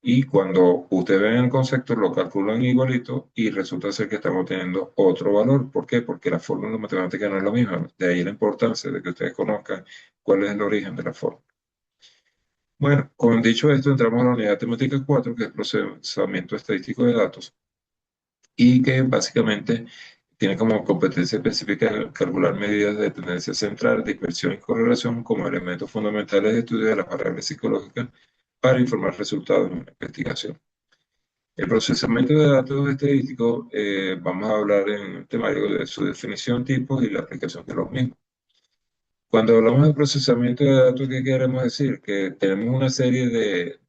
Y cuando ustedes ven el concepto, lo calculan igualito y resulta ser que estamos teniendo otro valor. ¿Por qué? Porque la fórmula matemática no es la misma. De ahí la importancia de que ustedes conozcan cuál es el origen de la fórmula. Bueno, con dicho esto, entramos a la unidad temática 4, que es procesamiento estadístico de datos, y que básicamente tiene como competencia específica calcular medidas de tendencia central, dispersión y correlación como elementos fundamentales de estudio de las variables psicológicas para informar resultados de una investigación. El procesamiento de datos estadísticos, vamos a hablar en el temario de su definición, tipos y la aplicación de los mismos. Cuando hablamos de procesamiento de datos, ¿qué queremos decir? Que tenemos una serie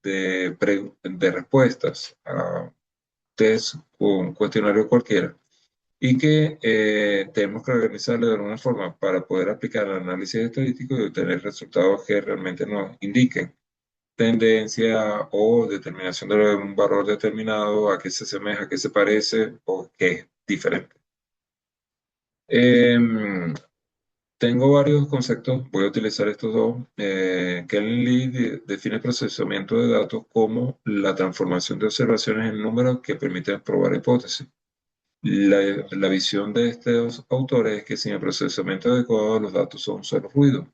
de respuestas a test o un cuestionario cualquiera y que tenemos que organizarlo de alguna forma para poder aplicar el análisis estadístico y obtener resultados que realmente nos indiquen tendencia o determinación de un valor determinado, a qué se asemeja, a qué se parece o qué es diferente. Tengo varios conceptos, voy a utilizar estos dos. Kellen Lee define procesamiento de datos como la transformación de observaciones en números que permiten probar hipótesis. La visión de estos autores es que sin el procesamiento adecuado los datos son solo ruido.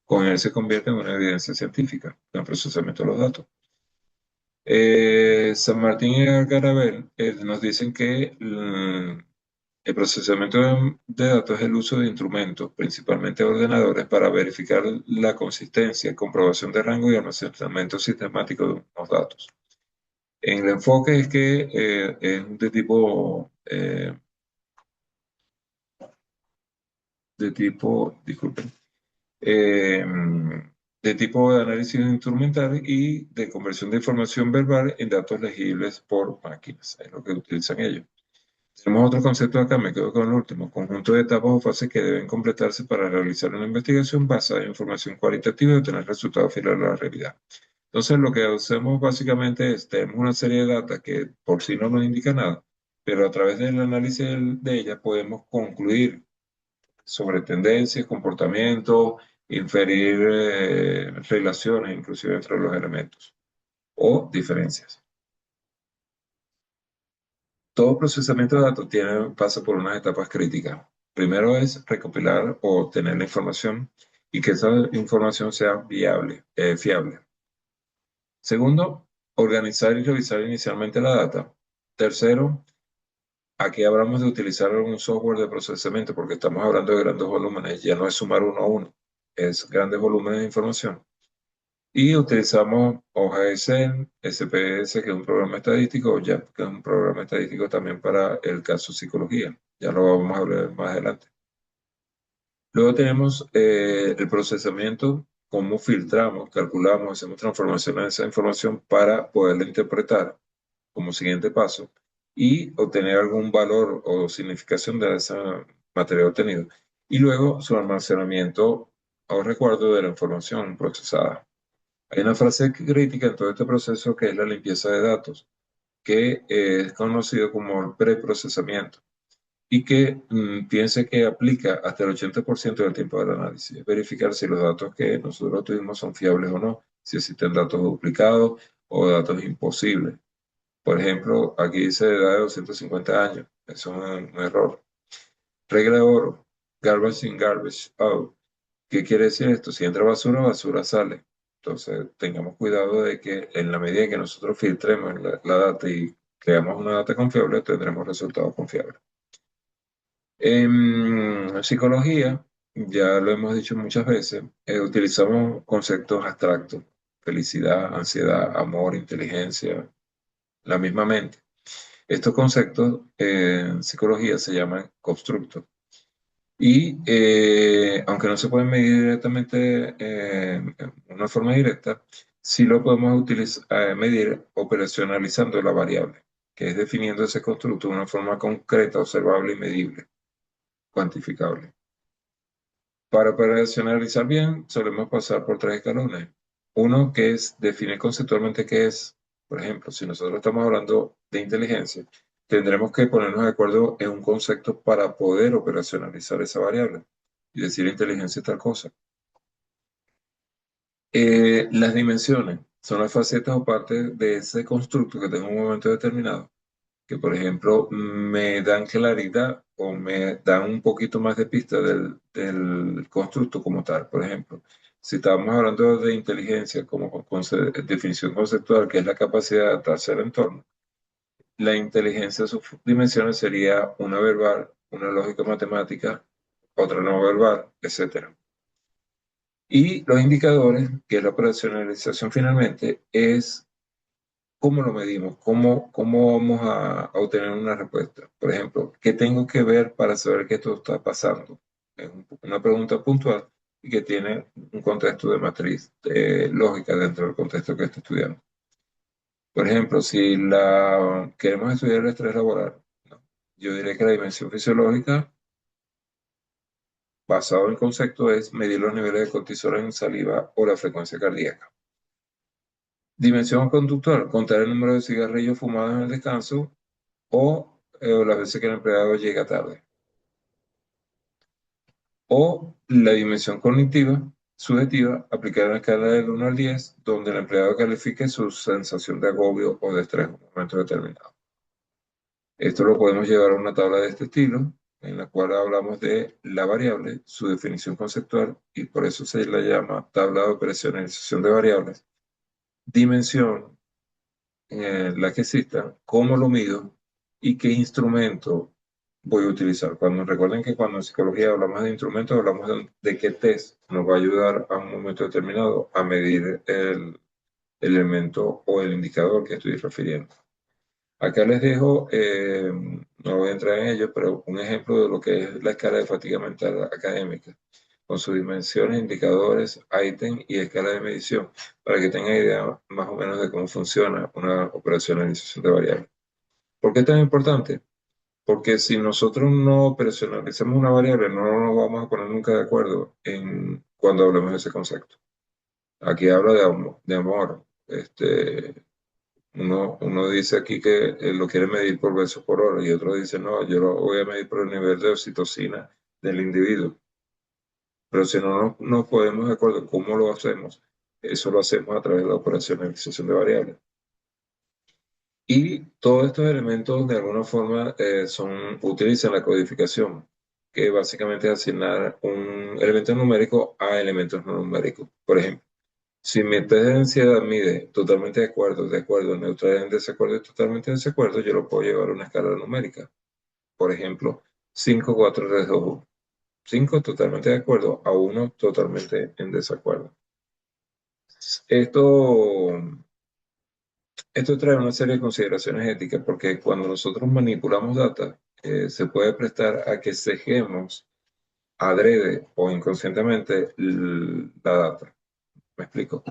Con él se convierte en una evidencia científica, el procesamiento de los datos. San Martín y Garabel nos dicen que el procesamiento de datos es el uso de instrumentos, principalmente ordenadores, para verificar la consistencia, comprobación de rango y almacenamiento sistemático de unos datos. En el enfoque es que es disculpen, eh, de tipo de análisis instrumental y de conversión de información verbal en datos legibles por máquinas. Es lo que utilizan ellos. Tenemos otro concepto acá, me quedo con el último, conjunto de etapas o fases que deben completarse para realizar una investigación basada en información cualitativa y obtener resultados fieles a la realidad. Entonces, lo que hacemos básicamente es, tenemos una serie de datos que por sí no nos indica nada, pero a través del análisis de ella podemos concluir sobre tendencias, comportamientos, inferir relaciones inclusive entre los elementos o diferencias. Todo procesamiento de datos pasa por unas etapas críticas. Primero es recopilar o obtener la información y que esa información sea fiable. Segundo, organizar y revisar inicialmente la data. Tercero, aquí hablamos de utilizar un software de procesamiento porque estamos hablando de grandes volúmenes, ya no es sumar uno a uno, es grandes volúmenes de información. Y utilizamos hoja Excel, SPS, que es un programa estadístico, o JAP, que es un programa estadístico también para el caso psicología. Ya lo vamos a hablar más adelante. Luego tenemos el procesamiento, cómo filtramos, calculamos, hacemos transformaciones de esa información para poderla interpretar como siguiente paso y obtener algún valor o significación de ese material obtenido. Y luego su almacenamiento o recuerdo de la información procesada. Hay una frase crítica en todo este proceso que es la limpieza de datos, que es conocido como el preprocesamiento y que piense que aplica hasta el 80% del tiempo del análisis. Es verificar si los datos que nosotros tuvimos son fiables o no, si existen datos duplicados o datos imposibles. Por ejemplo, aquí dice edad de 250 años. Eso es un error. Regla de oro. Garbage in, garbage out. ¿Qué quiere decir esto? Si entra basura, basura sale. Entonces, tengamos cuidado de que en la medida en que nosotros filtremos la data y creamos una data confiable, tendremos resultados confiables. En psicología, ya lo hemos dicho muchas veces, utilizamos conceptos abstractos, felicidad, ansiedad, amor, inteligencia, la misma mente. Estos conceptos en psicología se llaman constructos. Y aunque no se pueden medir directamente en una forma directa, sí lo podemos medir operacionalizando la variable, que es definiendo ese constructo de una forma concreta, observable y medible, cuantificable. Para operacionalizar bien, solemos pasar por tres escalones. Uno que es definir conceptualmente qué es, por ejemplo, si nosotros estamos hablando de inteligencia, tendremos que ponernos de acuerdo en un concepto para poder operacionalizar esa variable y decir inteligencia es tal cosa. Las dimensiones son las facetas o partes de ese constructo que tengo en un momento determinado que por ejemplo me dan claridad o me dan un poquito más de pista del constructo como tal. Por ejemplo, si estamos hablando de inteligencia como definición conceptual, que es la capacidad de adaptarse al entorno, la inteligencia, sus dimensiones sería una verbal, una lógica matemática, otra no verbal, etcétera. Y los indicadores, que es la operacionalización finalmente, es ¿cómo lo medimos? ¿Cómo vamos a obtener una respuesta? Por ejemplo, ¿qué tengo que ver para saber que esto está pasando? Es una pregunta puntual y que tiene un contexto de matriz lógica dentro del contexto que está estudiando. Por ejemplo, si queremos estudiar el estrés laboral, ¿no? Yo diré que la dimensión fisiológica, basado en el concepto, es medir los niveles de cortisol en saliva o la frecuencia cardíaca. Dimensión conductual, contar el número de cigarrillos fumados en el descanso o las veces que el empleado llega tarde. O la dimensión cognitiva, subjetiva, aplicada en la escala del 1 al 10, donde el empleado califique su sensación de agobio o de estrés en un momento determinado. Esto lo podemos llevar a una tabla de este estilo, en la cual hablamos de la variable, su definición conceptual, y por eso se la llama tabla de operacionalización de variables. Dimensión, la que exista, cómo lo mido y qué instrumento voy a utilizar. Recuerden que cuando en psicología hablamos de instrumentos, hablamos de qué test nos va a ayudar a un momento determinado a medir el elemento o el indicador que estoy refiriendo. Acá les dejo, no voy a entrar en ello, pero un ejemplo de lo que es la escala de fatiga mental académica, con sus dimensiones, indicadores, ítem y escala de medición, para que tengan idea más o menos de cómo funciona una operacionalización de variables. ¿Por qué es tan importante? Porque si nosotros no operacionalizamos una variable, no nos vamos a poner nunca de acuerdo en cuando hablemos de ese concepto. Aquí habla de amor. Uno dice aquí que lo quiere medir por besos por hora y otro dice, no, yo lo voy a medir por el nivel de oxitocina del individuo. Pero si no nos podemos de acuerdo en cómo lo hacemos, eso lo hacemos a través de la operacionalización de variables. Y todos estos elementos de alguna forma utilizan la codificación, que básicamente es asignar un elemento numérico a elementos no numéricos. Por ejemplo, si mi test de ansiedad mide totalmente de acuerdo, neutral en desacuerdo y totalmente en desacuerdo, yo lo puedo llevar a una escala numérica. Por ejemplo, 5, 4, 3, 2, 1. 5 totalmente de acuerdo, a 1 totalmente en desacuerdo. Esto, esto trae una serie de consideraciones éticas porque cuando nosotros manipulamos data, se puede prestar a que cejemos adrede o inconscientemente la data. ¿Me explico?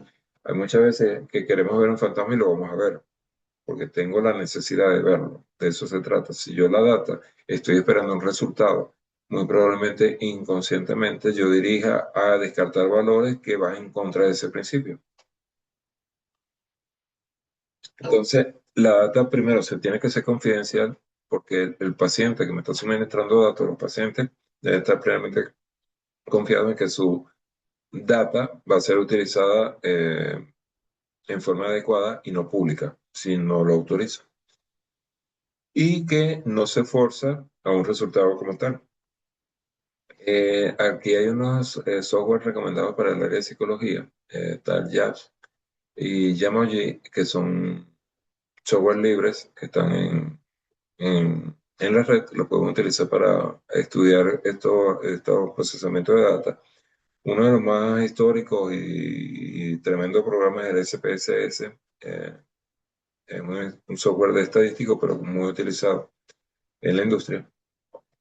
Hay muchas veces que queremos ver un fantasma y lo vamos a ver, porque tengo la necesidad de verlo. De eso se trata. Si yo la data estoy esperando un resultado, muy probablemente inconscientemente yo dirija a descartar valores que van en contra de ese principio. Entonces, la data primero se tiene que ser confidencial porque el paciente que me está suministrando datos, los pacientes, debe estar plenamente confiado en que su data va a ser utilizada en forma adecuada y no pública, si no lo autoriza. Y que no se forza a un resultado como tal. Aquí hay unos software recomendados para el área de psicología, tal JABS y Jamoji, que son software libres que están en la red, lo podemos utilizar para estudiar estos procesamientos de data. Uno de los más históricos y tremendo programas es el SPSS. Es un software de estadístico, pero muy utilizado en la industria.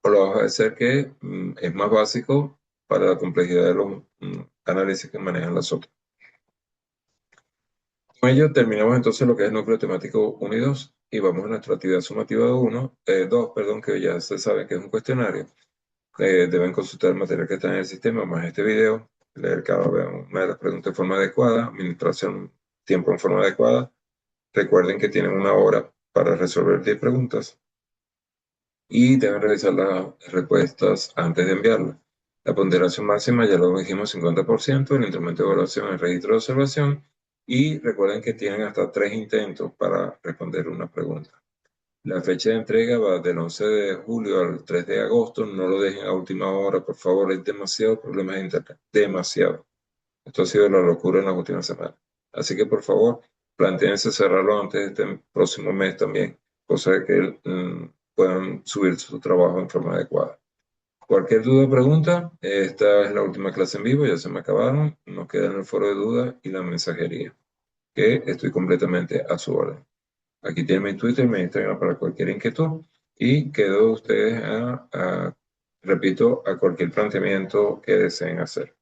Por lo bajo de ser que es más básico para la complejidad de los análisis que manejan las otras. Con ello terminamos entonces lo que es el núcleo temático 1 y 2 y vamos a nuestra actividad sumativa 2, perdón, que ya se sabe que es un cuestionario. Deben consultar el material que está en el sistema, más este video, leer cada una de las preguntas de forma adecuada, administración tiempo en forma adecuada. Recuerden que tienen 1 hora para resolver 10 preguntas y deben revisar las respuestas antes de enviarlas. La ponderación máxima ya lo dijimos, 50%, el incremento de evaluación, el registro de observación, y recuerden que tienen hasta 3 intentos para responder una pregunta. La fecha de entrega va del 11 de julio al 3 de agosto, no lo dejen a última hora, por favor, hay demasiados problemas de internet, demasiado. Esto ha sido la locura en las últimas semanas. Así que por favor, plantéense cerrarlo antes de este próximo mes también, cosa de que puedan subir su trabajo en forma adecuada. Cualquier duda o pregunta, esta es la última clase en vivo, ya se me acabaron. Nos queda en el foro de dudas y la mensajería, que estoy completamente a su orden. Aquí tienen mi Twitter y mi Instagram para cualquier inquietud y quedo ustedes repito, a cualquier planteamiento que deseen hacer.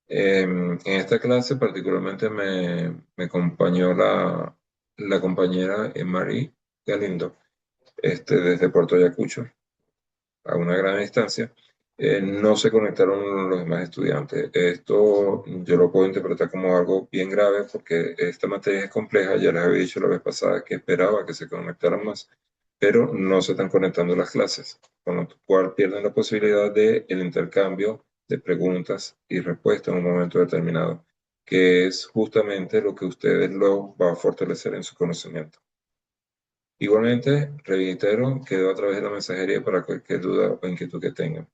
En esta clase particularmente me acompañó la compañera Marie Galindo, desde Puerto Ayacucho, a una gran distancia. No se conectaron los demás estudiantes. Esto yo lo puedo interpretar como algo bien grave porque esta materia es compleja. Ya les había dicho la vez pasada que esperaba que se conectaran más, pero no se están conectando las clases, con lo cual pierden la posibilidad del intercambio de preguntas y respuestas en un momento determinado, que es justamente lo que ustedes lo va a fortalecer en su conocimiento. Igualmente, reitero, quedo a través de la mensajería para cualquier duda o inquietud que tengan.